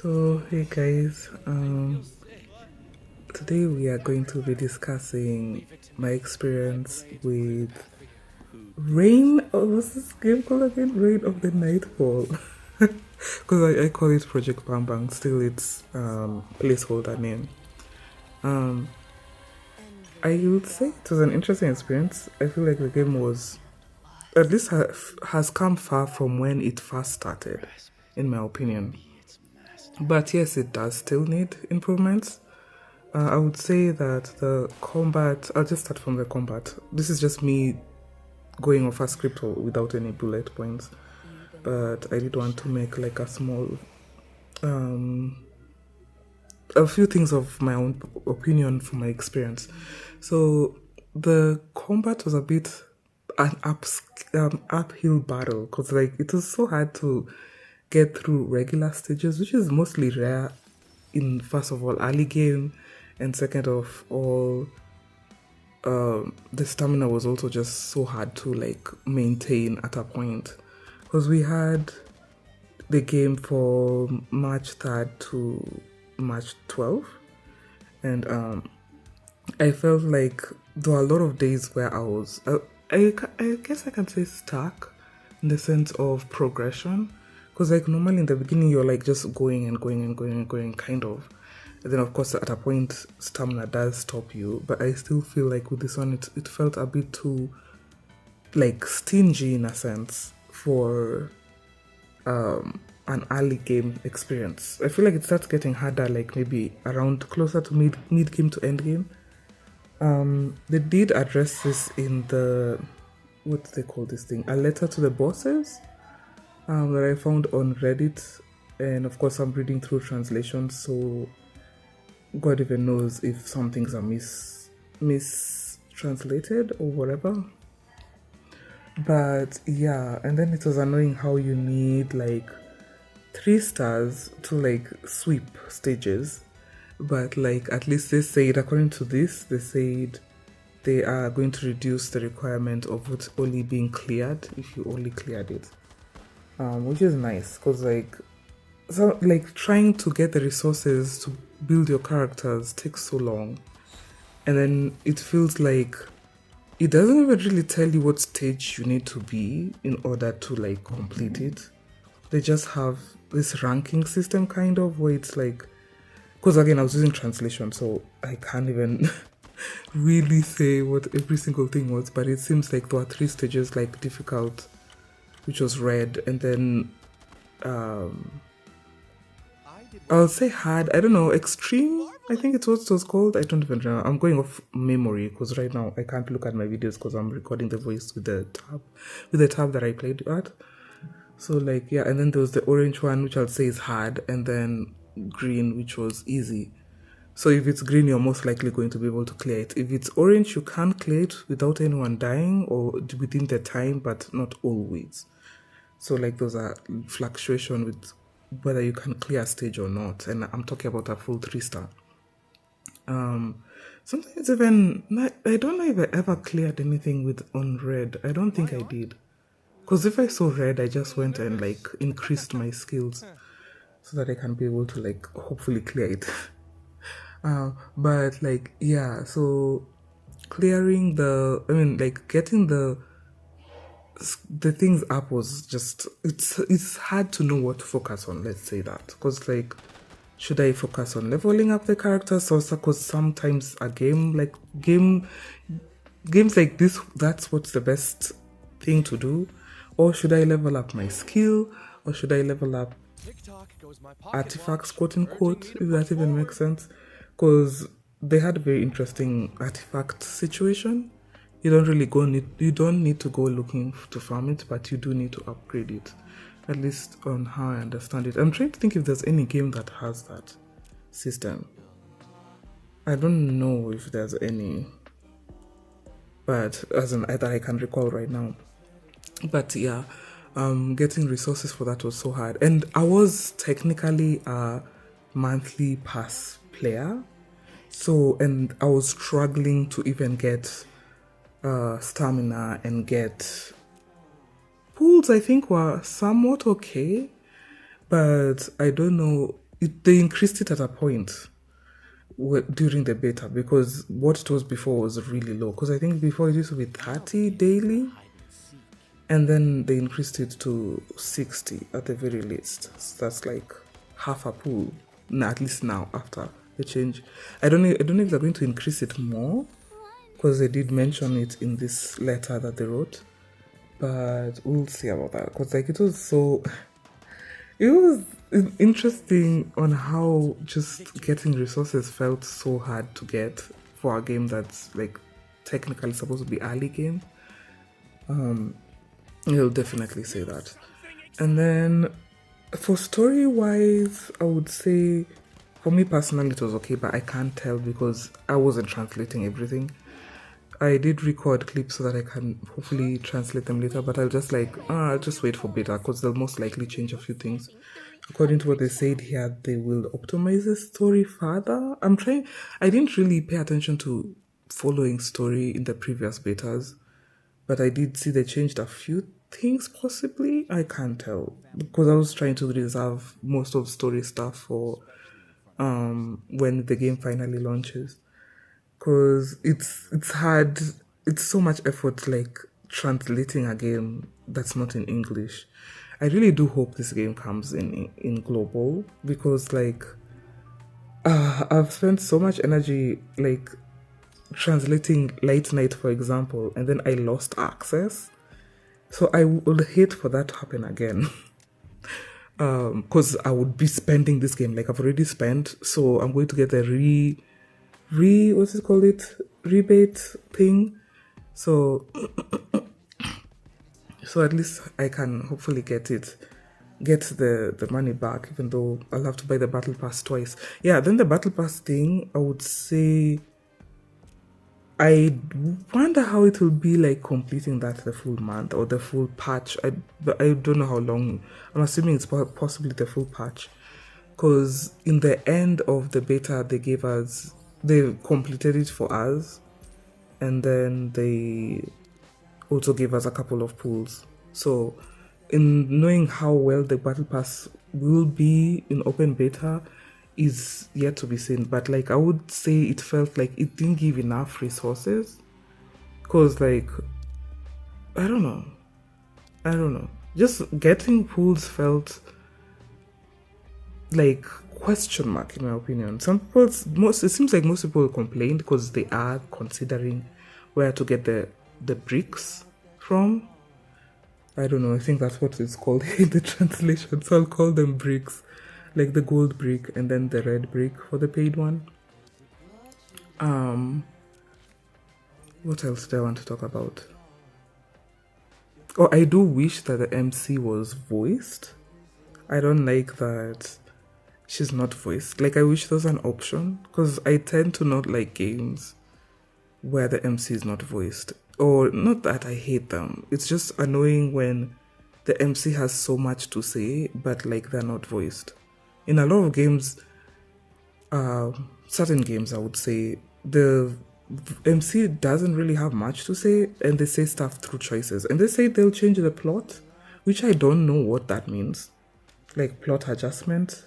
So, hey guys, today we are going to be discussing my experience with Rain. Oh, what's this game called again? Rain of the Nightfall. Because I call it Project Bang Bang, still it's placeholder name. I would say it was an interesting experience. I feel like the game was, at least has come far from when it first started, in my opinion. But yes, it does still need improvements. I would say that the combat, I'll just start from the combat. This is just me going off a script without any bullet points. But I did want to make like a small, a few things of my own opinion from my experience. So the combat was a bit an uphill battle because like it was so hard to get through regular stages, which is mostly rare in first of all early game, and second of all, the stamina was also just so hard to like maintain at a point because we had the game for March 3rd to March 12th, and I felt like there were a lot of days where I was, I guess I can say stuck in the sense of progression. Because like normally in the beginning you're like just going and going and going and going kind of. And then of course at a point stamina does stop you. But I still feel like with this one it felt a bit too like stingy in a sense for an early game experience. I feel like it starts getting harder like maybe around closer to mid game to end game. They did address this in the, what do they call this thing? A letter to the bosses that I found on Reddit. And of course, I'm reading through translations, so God even knows if some things are mistranslated or whatever. But yeah, and then it was annoying how you need like 3 stars to like sweep stages. But like at least they said, according to this, they said they are going to reduce the requirement of it only being cleared if you only cleared it, which is nice because like trying to get the resources to build your characters takes so long, and then it feels like it doesn't even really tell you what stage you need to be in order to like complete it. They just have this ranking system kind of where it's like, because again I was using translation, so I can't even really say what every single thing was, but it seems like there were 3 stages, like difficult, which was red, and then I'll say hard, I don't know, extreme, I think it's what it was called. I don't even remember. I'm going off memory because right now I can't look at my videos because I'm recording the voice with the tab that I played at. So like yeah, and then there was the orange one, which I'll say is hard, and then green, which was easy. So if it's green, you're most likely going to be able to clear it. If it's orange, you can't clear it without anyone dying or within the time, but not always. So like those are fluctuation with whether you can clear a stage or not. And I'm talking about a full 3-star. Sometimes even, I don't know if I ever cleared anything with on red. I don't think I did. Because if I saw red, I just went and like increased my skills so that I can be able to like hopefully clear it. But like yeah, so clearing getting the things up was just, it's hard to know what to focus on, let's say that, because like should I focus on leveling up the characters, or because sometimes a games like this, that's what's the best thing to do, or should I level up my skill, or should I level up artifacts, quote unquote, if that even makes sense, because they had a very interesting artifact situation. You don't need to go looking to farm it, but you do need to upgrade it, at least on how I understand it. I'm trying to think if there's any game that has that system. I don't know if there's any, but as in that I can recall right now. But yeah, getting resources for that was so hard, and I was technically a monthly pass player, so, and I was struggling to even get stamina and get pools. I think were somewhat okay, but I don't know they increased it at a point during the beta, because what it was before was really low. Because I think before it used to be 30 daily, and then they increased it to 60 at the very least. So that's like half a pool, at least now after the change. I don't know if they're going to increase it more, because they did mention it in this letter that they wrote, but we'll see about that. Because like it was interesting on how just getting resources felt so hard to get for a game that's like technically supposed to be early game. You'll definitely say that. And then for story wise, I would say for me personally it was okay, but I can't tell because I wasn't translating everything. I did record clips so that I can hopefully translate them later, but I'll just I'll just wait for beta because they'll most likely change a few things. According to what they said here, they will optimize the story further. I didn't really pay attention to following story in the previous betas, but I did see they changed a few things possibly. I can't tell because I was trying to reserve most of story stuff for when the game finally launches. Because it's hard, it's so much effort like translating a game that's not in English. I really do hope this game comes in global, because like I've spent so much energy like translating Late Night, for example, and then I lost access. So I would hate for that to happen again. Because I would be spending this game like I've already spent, so I'm going to get a rebate thing. So at least I can hopefully get the money back, even though I'll have to buy the battle pass twice. Yeah, then the battle pass thing, I would say I wonder how it will be like completing that the full month or the full patch. I don't know how long. I'm assuming it's possibly the full patch, because in the end of the beta they completed it for us, and then they also gave us a couple of pools. So in knowing how well the battle pass will be in open beta is yet to be seen, but like I would say it felt like it didn't give enough resources, because like I don't know, just getting pools felt like question mark in my opinion. It seems like most people complained because they are considering where to get the bricks from. I don't know, I think that's what it's called in the translation, so I'll call them bricks, like the gold brick and then the red brick for the paid one. What else do I want to talk about? Oh, I do wish that the MC was voiced. I don't like that she's not voiced. Like, I wish there was an option, because I tend to not like games where the MC is not voiced. Or not that I hate them. It's just annoying when the MC has so much to say, but like they're not voiced. In a lot of games, certain games, I would say, the MC doesn't really have much to say, and they say stuff through choices. And they say they'll change the plot, which I don't know what that means. Like plot adjustment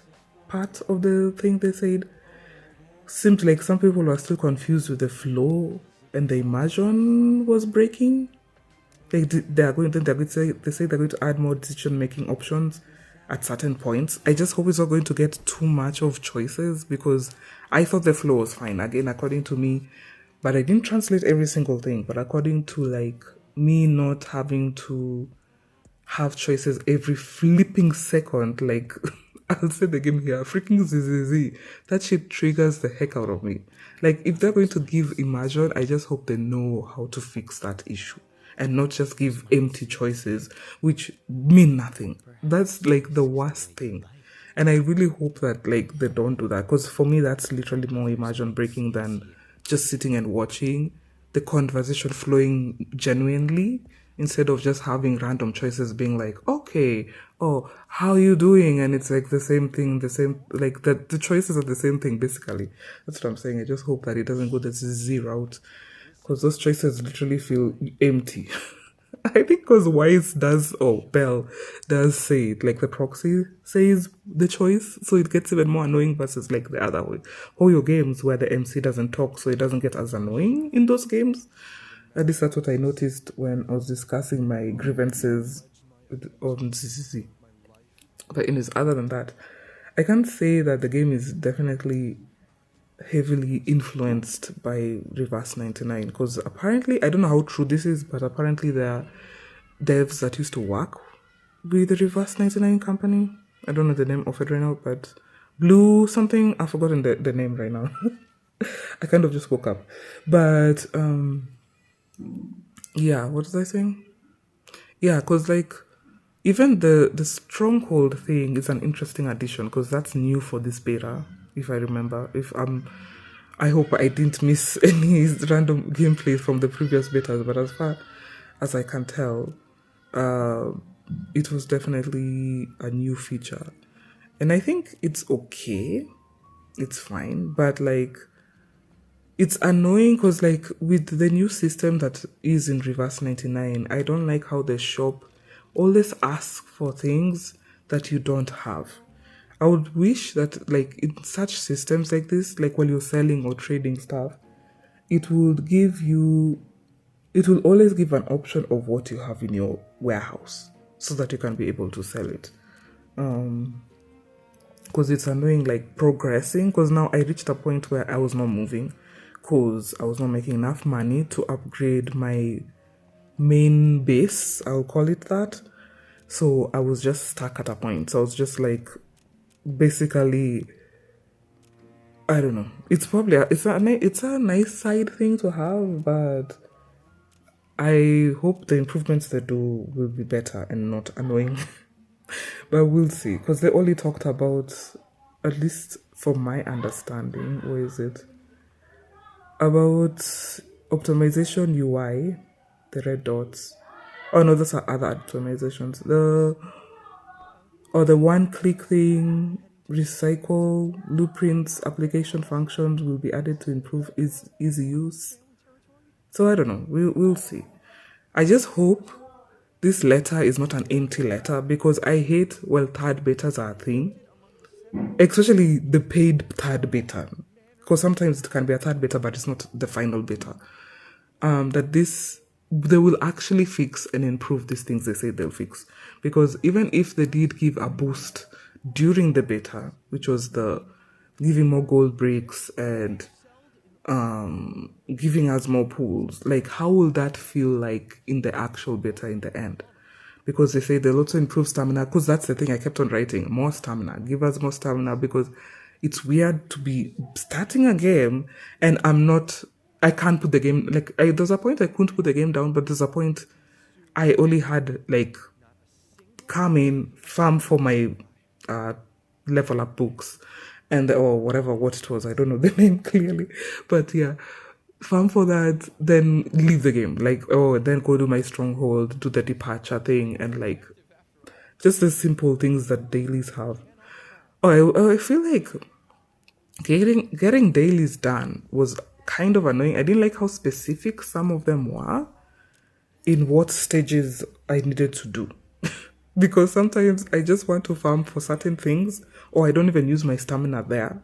part of the thing they said. Seemed like some people were still confused with the flow, and the immersion was breaking. Like they say they're going to add more decision-making options at certain points. I just hope it's not going to get too much of choices, because I thought the flow was fine, again, according to me, but I didn't translate every single thing. But according to like me not having to have choices every flipping second, like I'll say the game here, freaking ZZZ, that shit triggers the heck out of me. Like, if they're going to give immersion, I just hope they know how to fix that issue and not just give empty choices which mean nothing. That's like the worst thing. And I really hope that like they don't do that, because for me that's literally more immersion breaking than just sitting and watching the conversation flowing genuinely, instead of just having random choices being like, okay, oh, how are you doing? And it's like the same thing, like the choices are the same thing, basically. That's what I'm saying. I just hope that it doesn't go the Z route, because those choices literally feel empty. I think because Wise does, or Bell does say it, like the proxy says the choice, so it gets even more annoying versus like the other way. Your games where the MC doesn't talk, so it doesn't get as annoying in those games. At least that's what I noticed when I was discussing my grievances on CCC. But anyways, other than that, I can't say that the game is definitely heavily influenced by Reverse 99 because apparently, I don't know how true this is, but apparently there are devs that used to work with the Reverse 99 company. I don't know the name of it right now, but Blue something, I've forgotten the name right now. I kind of just woke up. But yeah, what was I saying? Yeah, because like even the stronghold thing is an interesting addition because that's new for this beta, if I remember. I hope I didn't miss any random gameplay from the previous betas, but as far as I can tell, it was definitely a new feature. And I think it's okay. It's fine. But like, it's annoying because like with the new system that is in Reverse 99, I don't like how the shop always asks for things that you don't have. I would wish that like in such systems like this, like while you're selling or trading stuff, it will always give an option of what you have in your warehouse so that you can be able to sell it. Because it's annoying like progressing, because now I reached a point where I was not moving because I was not making enough money to upgrade my main base, I'll call it that. So I was just stuck at a point. So I was just like, basically, I don't know. It's probably it's a nice side thing to have, but I hope the improvements they do will be better and not annoying. But we'll see, because they only talked about, at least from my understanding, where is it? About optimization UI, the red dots. Oh no, those are other optimizations. The one-click thing, recycle, blueprints, application functions will be added to improve easy use. So I don't know. We'll see. I just hope this letter is not an empty letter because I hate third betas are a thing, especially the paid third beta. Because sometimes it can be a third beta, but it's not the final beta. They will actually fix and improve these things they say they'll fix. Because even if they did give a boost during the beta, which was the giving more gold bricks and giving us more pools, like how will that feel like in the actual beta in the end? Because they say they'll also improve stamina, because that's the thing I kept on writing, more stamina, give us more stamina, because it's weird to be starting a game and I can't put the game, there's a point I couldn't put the game down, but there's a point I only had come in, farm for my level up books and or whatever what it was, I don't know the name clearly, but yeah, farm for that, then leave the game, then go do my stronghold, do the departure thing, and just the simple things that dailies have. I feel like getting dailies done was kind of annoying. I didn't like how specific some of them were in what stages I needed to do. Because sometimes I just want to farm for certain things, or I don't even use my stamina there.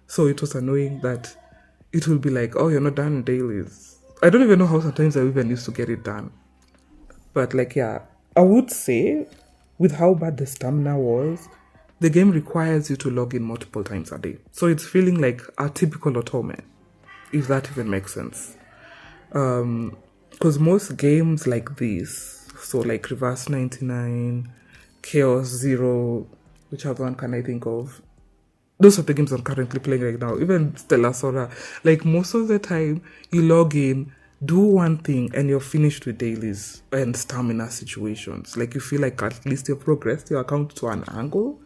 So it was annoying that it will be like, oh, you're not done in dailies. I don't even know how sometimes I even used to get it done. But I would say with how bad the stamina was, the game requires you to log in multiple times a day. So it's feeling like a typical otome, if that even makes sense. Because most games like this, so like Reverse 99, Chaos Zero, which other one can I think of? Those are the games I'm currently playing right now. Even Stellar Sora, most of the time you log in, do one thing, and you're finished with dailies and stamina situations. You feel like at least you've progressed your account to an angle.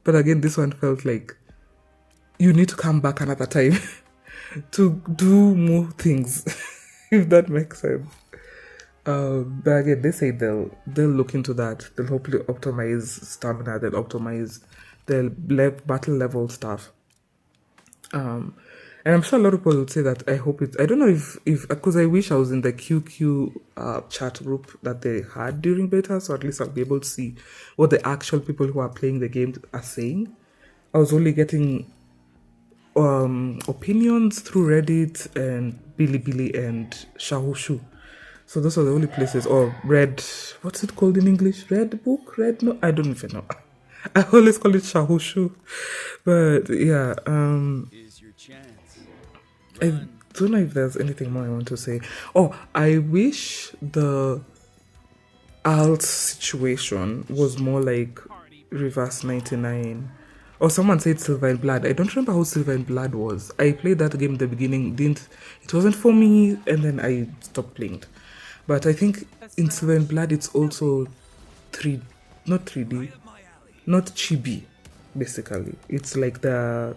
But again, this one felt like you need to come back another time to do more things, if that makes sense. But again, they say they'll look into that. They'll hopefully optimize stamina. They'll optimize the battle level stuff. And I'm sure a lot of people would say that I hope it. I don't know if because I wish I was in the QQ chat group that they had during beta, so at least I'll be able to see what the actual people who are playing the game are saying. I was only getting opinions through Reddit and Bilibili and Shahushu. So those are the only places. Or Red, what's it called in English? Red book? Red? No, I don't even know. I always call it Shahushu. But yeah, I don't know if there's anything more I want to say. Oh, I wish the alt situation was more like Reverse 99. Or someone said Silver and Blood. I don't remember how Silver and Blood was. I played that game in the beginning, it wasn't for me, and then I stopped playing it. But I think in Silver and Blood it's also not 3D, not chibi, basically. It's like the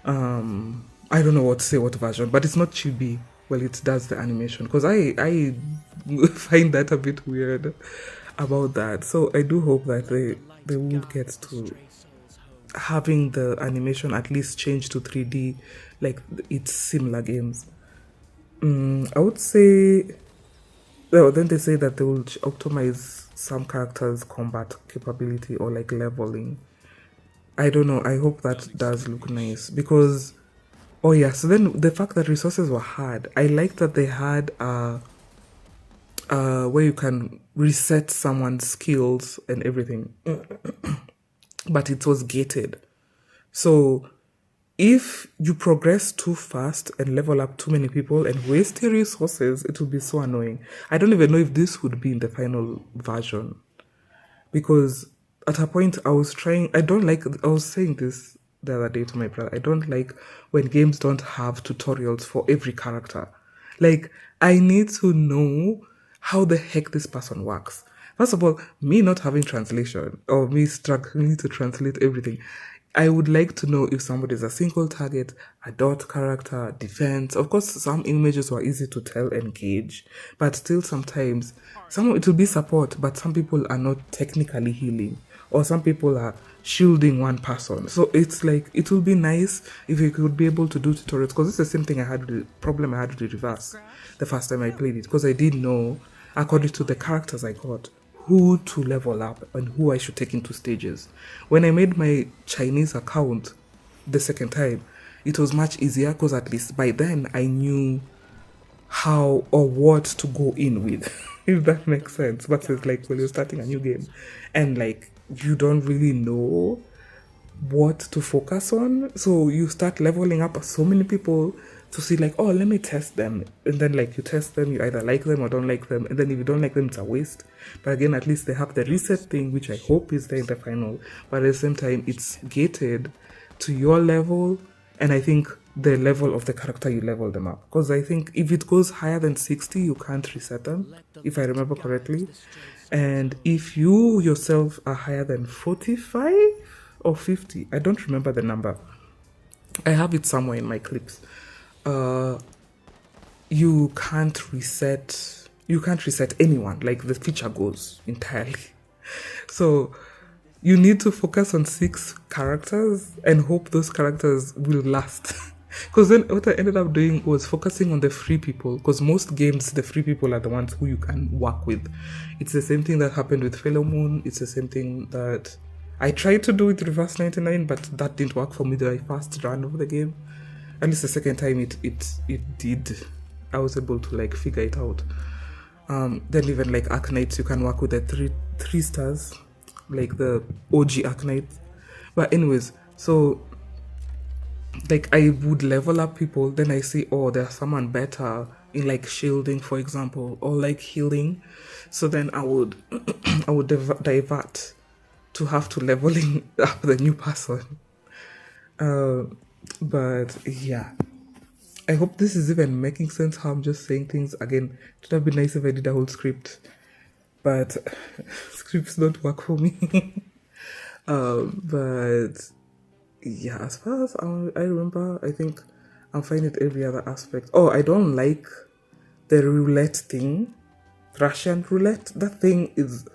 I don't know what to say, what version, but it's not chibi. Well, it does the animation because I find that a bit weird about that. So I do hope that they will get to having the animation at least change to 3D, like it's similar games. I would say. Well, then they say that they will optimize some characters' combat capability or like leveling. I don't know. I hope that does look nice because, oh yeah. So then the fact that resources were hard, I like that they had where you can reset someone's skills and everything, but it was gated. So if you progress too fast and level up too many people and waste your resources, it will be so annoying. I don't even know if this would be in the final version because at a point I was saying this the other day to my brother. I don't like when games don't have tutorials for every character. Like, I need to know how the heck this person works. First of all, me not having translation or me struggling to translate everything, I would like to know if somebody is a single target, a dot character, defense. Of course, some images were easy to tell and gauge, but still sometimes it will be support, but some people are not technically healing, or some people are shielding one person. So it's like it will be nice if you could be able to do tutorials because it's the same thing problem I had with the reverse the first time I played it because I didn't know according to the characters I got who to level up and who I should take into stages. When I made my Chinese account the second time, it was much easier because at least by then I knew how or what to go in with, if that makes sense. But it's like when you're starting a new game and like you don't really know what to focus on, so you start leveling up so many people to see like, oh, let me test them, and then like you test them, you either like them or don't like them, and then if you don't like them, it's a waste. But again, at least they have the reset thing, which I hope is there in the final, but at the same time it's gated to your level, and I think the level of the character you level them up, because I think if it goes higher than 60 you can't reset them, if I remember correctly, and if you yourself are higher than 45 or 50, I don't remember the number, I have it somewhere in my clips, you can't reset anyone, like the feature goes entirely. So you need to focus on 6 characters and hope those characters will last. Because then what I ended up doing was focusing on the free people, because most games the free people are the ones who you can work with. It's the same thing that happened with ƑөŨdę. It's the same thing that I tried to do with Reverse 99, but that didn't work for me the first run of the game. At least the second time it did. I was able to like figure it out. Then even like Arcanites, you can work with the three stars, like the OG Arcanites. But anyways, so like I would level up people, then I see, oh, there's someone better in like shielding, for example, or like healing. So then I would divert to have to leveling up the new person. But yeah, I hope this is even making sense how I'm just saying things. Again, it would have been nice if I did a whole script, but scripts don't work for me. But yeah, as far as I remember, I think I'm fine with every other aspect. Oh, I don't like the roulette thing, Russian roulette. That thing is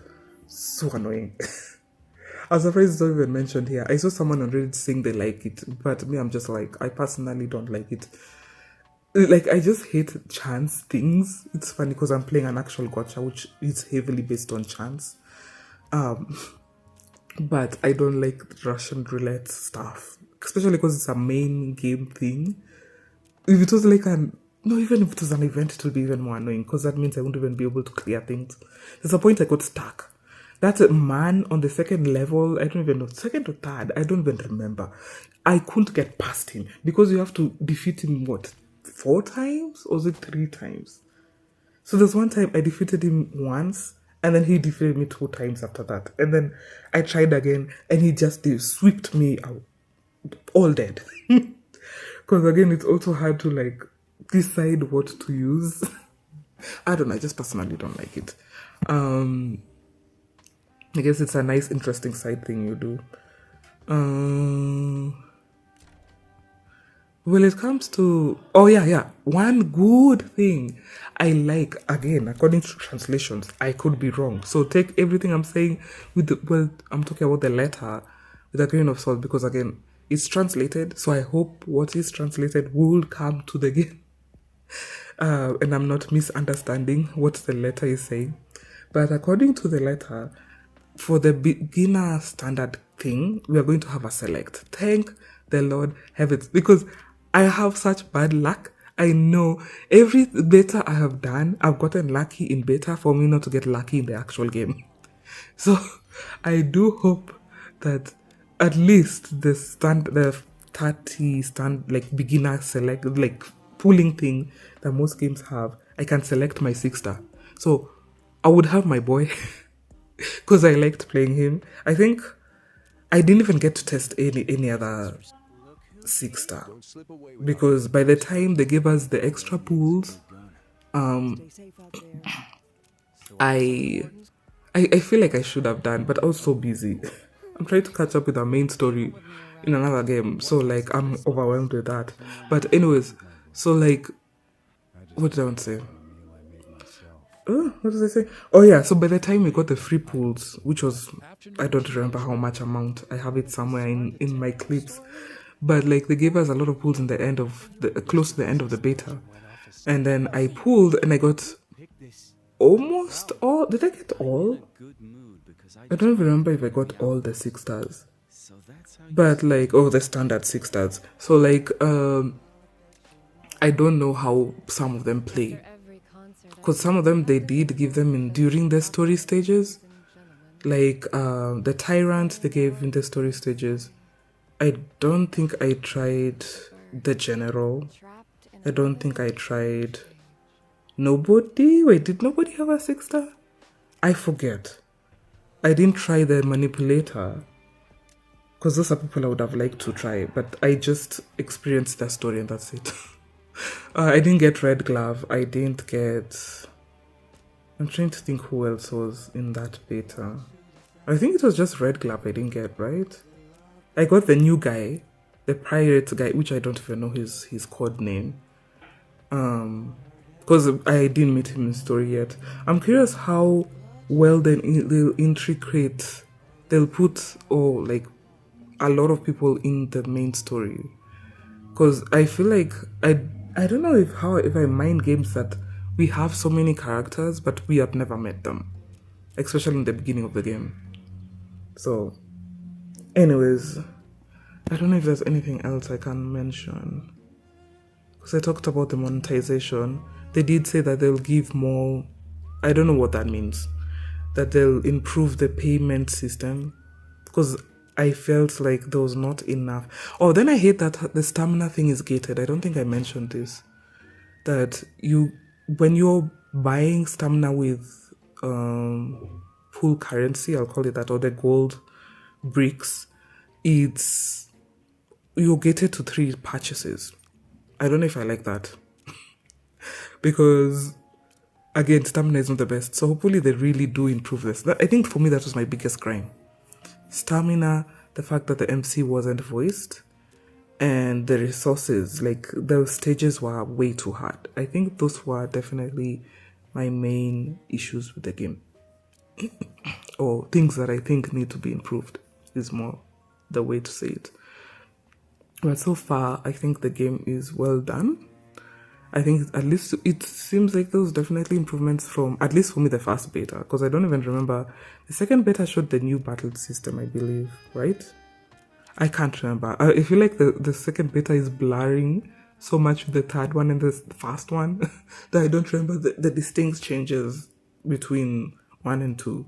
so annoying. I'm surprised it's not even mentioned here. I saw someone on Reddit saying they like it, but me, I'm just like, I personally don't like it. Like, I just hate chance things. It's funny because I'm playing an actual gacha, which is heavily based on chance. But I don't like Russian roulette stuff, especially because it's a main game thing. If it was like no, even if it was an event, it would be even more annoying because that means I won't even be able to clear things. There's a point I got stuck. That man on the second level, I don't even know, second or third, I don't even remember. I couldn't get past him because you have to defeat him, 4 times? Or was it 3 times? So there's one time I defeated him once, and then he defeated me 2 times after that. And then I tried again, and he just swept me out, all dead. Because again, it's also hard to like decide what to use. I don't know, I just personally don't like it. I guess it's a nice, interesting side thing you do. When it comes to... Oh, yeah. One good thing I like, again, according to translations, I could be wrong. So take everything I'm saying with the... Well, I'm talking about the letter with a grain of salt because, again, it's translated. So I hope what is translated will come to the game. And I'm not misunderstanding what the letter is saying. But according to the letter, for the beginner standard thing, we are going to have a select. Thank the Lord heavens. Because I have such bad luck. I know every beta I have done, I've gotten lucky in beta for me not to get lucky in the actual game. So I do hope that at least the 30 like beginner select, like pooling thing that most games have, I can select my 6-star. So I would have my boy because I liked playing him. I think I didn't even get to test any other 6-star because by the time they gave us the extra pools, I feel like I should have done, but I was so busy. I'm trying to catch up with our main story in another game, so like I'm overwhelmed with that. But anyways, so like, what did I want to say? What did I say? Oh yeah, so by the time we got the free pools, which was, I don't remember how much amount, I have it somewhere in my clips, but like they gave us a lot of pools in the end of close to the end of the beta, and then I pulled and I got almost all. Did I get all? I don't remember if I got all the 6-stars, but like, the standard 6-stars. So like, I don't know how some of them play, because some of them they did give them during the story stages, like the tyrant they gave in the story stages. I don't think I tried the general. I don't think I tried nobody. Wait, did nobody have a 6-star? I forget. I didn't try the manipulator because those are people I would have liked to try, but I just experienced the story and that's it. I didn't get Red Glove. I didn't get... I'm trying to think who else was in that beta. I think it was just Red Glove I didn't get, right? I got the new guy, the pirate guy, which I don't even know his code name. Because I didn't meet him in story yet. I'm curious how well they'll intricate, they'll put like a lot of people in the main story. Because I feel like I don't know if I mind games that we have so many characters but we have never met them, especially in the beginning of the game. So anyways, I don't know if there's anything else I can mention. Because I talked about the monetization. They did say that they'll give more... I don't know what that means. That they'll improve the payment system. Because I felt like there was not enough. Oh, then I hate that the stamina thing is gated. I don't think I mentioned this. That when you're buying stamina with full currency, I'll call it that, or the gold bricks, you're gated to 3 purchases. I don't know if I like that. Because, again, stamina is not the best. So hopefully they really do improve this. I think for me that was my biggest crime. Stamina, the fact that the MC wasn't voiced, and the resources, like the stages were way too hard. I think those were definitely my main issues with the game. Or things that I think need to be improved. is more the way to say it. But so far, I think the game is well done. I think at least it seems like there was definitely improvements from, at least for me, the first beta, because I don't even remember. The second beta showed the new battle system, I believe, right? I can't remember. I feel like the second beta is blurring so much with the third one and the first one that I don't remember the distinct changes between 1 and 2.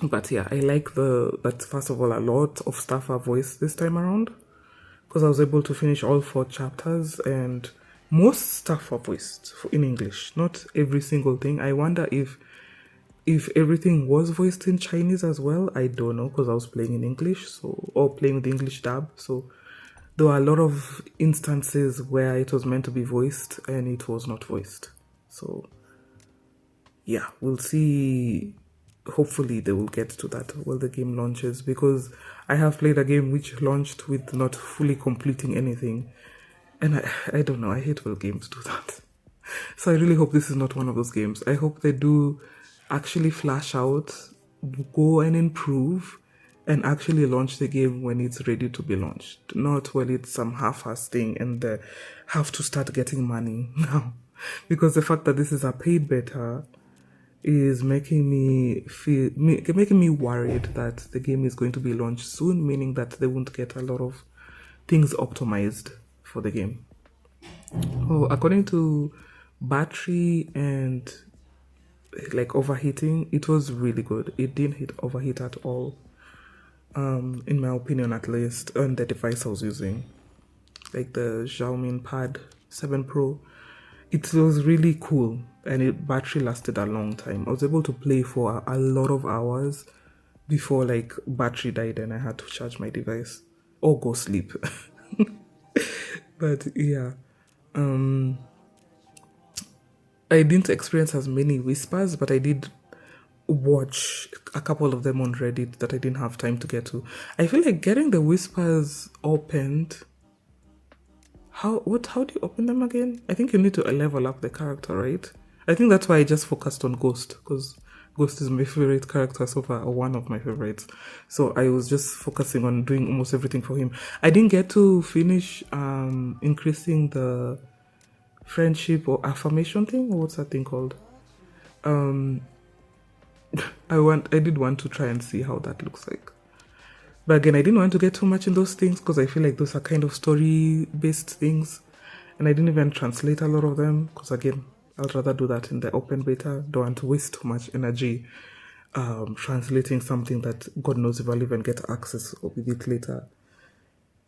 But yeah, I like that first of all, a lot of stuff are voiced this time around, because I was able to finish all 4 chapters and most stuff are voiced in English, not every single thing. I wonder if everything was voiced in Chinese as well. I don't know, because I was playing in English, or playing with the English dub, so there were a lot of instances where it was meant to be voiced and it was not voiced. So yeah, we'll see. Hopefully they will get to that while the game launches, because I have played a game which launched with not fully completing anything, and I don't know, I hate when games do that. So I really hope this is not one of those games. I hope they do actually flash out, go and improve, and actually launch the game when it's ready to be launched, not when it's some half-ass thing and they have to start getting money now. Because the fact that this is a paid beta is making me worried that the game is going to be launched soon, meaning that they won't get a lot of things optimized for the game. Oh, according to battery and like overheating, it was really good. It didn't overheat at all, in my opinion, at least, on the device I was using, like the Xiaomi Pad 7 Pro. It was really cool, and battery lasted a long time. I was able to play for a lot of hours before like battery died and I had to charge my device or go sleep. But yeah, I didn't experience as many whispers, but I did watch a couple of them on Reddit that I didn't have time to get to. I feel like getting the whispers opened. How do you open them again? I think you need to level up the character, right? I think that's why I just focused on Ghost, because Ghost is my favorite character so far, or one of my favorites. So I was just focusing on doing almost everything for him. I didn't get to finish increasing the friendship or affirmation thing, or what's that thing called? I did want to try and see how that looks like. But again, I didn't want to get too much in those things because I feel like those are kind of story-based things. And I didn't even translate a lot of them because, again, I'd rather do that in the open beta. Don't want to waste too much energy translating something that God knows if I'll even get access with it later.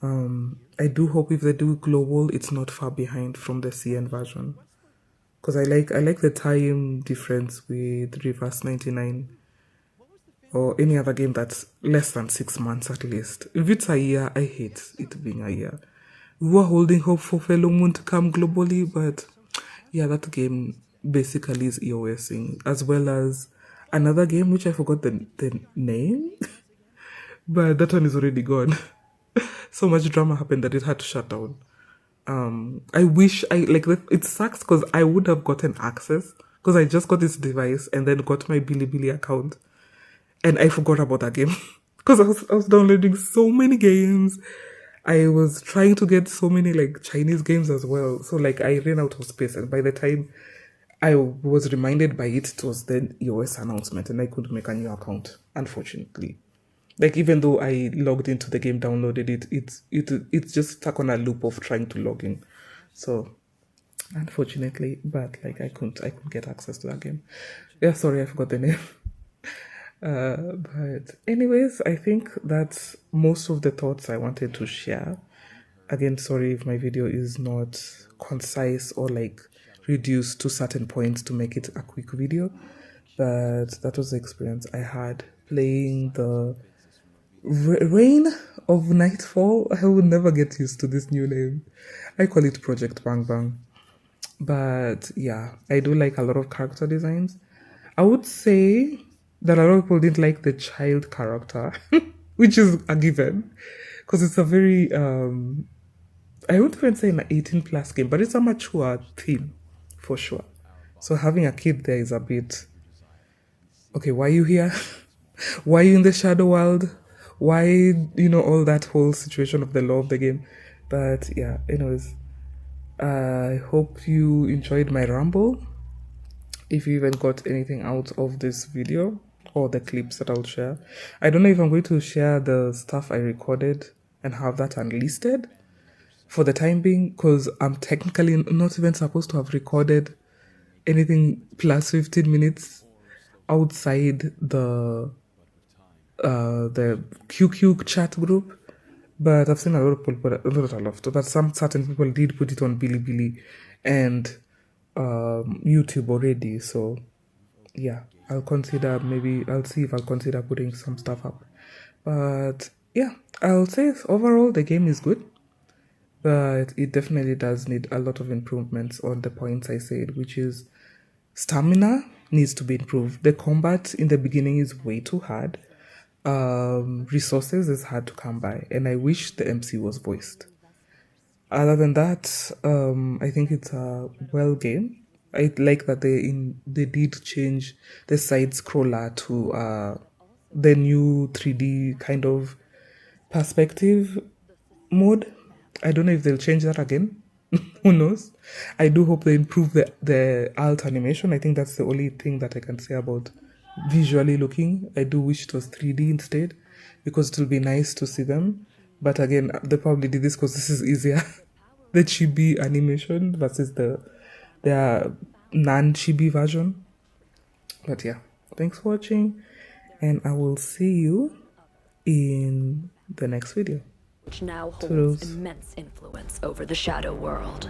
I do hope if they do global, it's not far behind from the CN version. Because I like the time difference with Reverse 99. Or any other game that's less than 6 months at least. If it's a year, I hate it being a year. We were holding hope for Fellow Moon to come globally, but yeah, that game basically is EOSing, as well as another game which I forgot the name, but that one is already gone. So much drama happened that it had to shut down. I wish it sucks because I would have gotten access because I just got this device and then got my Bilibili account. And I forgot about that game because I was downloading so many games. I was trying to get so many like Chinese games as well. So like I ran out of space, and by the time I was reminded by it, it was the EOS announcement, and I couldn't make a new account, unfortunately. Like even though I logged into the game, downloaded it, it's just stuck on a loop of trying to log in. So unfortunately, but like I couldn't get access to that game. Yeah, sorry, I forgot the name. But anyways, I think that's most of the thoughts I wanted to share. Again, sorry if my video is not concise or like reduced to certain points to make it a quick video, but that was the experience I had playing the Reign of Nightfall. I will never get used to this new name. I call it Project Bang Bang. But yeah, I do like a lot of character designs. I would say that a lot of people didn't like the child character, which is a given, because it's a very, I wouldn't even say an 18 plus game, but it's a mature theme, for sure. So having a kid there is a bit, okay, why are you here? Why you in the shadow world? Why, all that whole situation of the law of the game. But yeah, anyways, I hope you enjoyed my ramble. If you even got anything out of this video or the clips that I'll share. I don't know if I'm going to share the stuff I recorded and have that unlisted for the time being, because I'm technically not even supposed to have recorded anything plus 15 minutes outside the QQ chat group. But I've seen a lot of people but some certain people did put it on Bilibili and YouTube already. So yeah, I'll see if I'll consider putting some stuff up. But yeah, I'll say overall the game is good, but it definitely does need a lot of improvements on the points I said, which is stamina needs to be improved. The combat in the beginning is way too hard. Resources is hard to come by, and I wish the MC was voiced. Other than that, I think it's a well game. I like that they did change the side scroller to the new 3D kind of perspective mode. I don't know if they'll change that again. Who knows? I do hope they improve the alt animation. I think that's the only thing that I can say about visually looking. I do wish it was 3D instead, because it will be nice to see them. But again, they probably did this because this is easier. The chibi animation versus their non-chibi version. But yeah, thanks for watching, and I will see you in the next video. Which now holds Toodles. immense influence over the shadow world.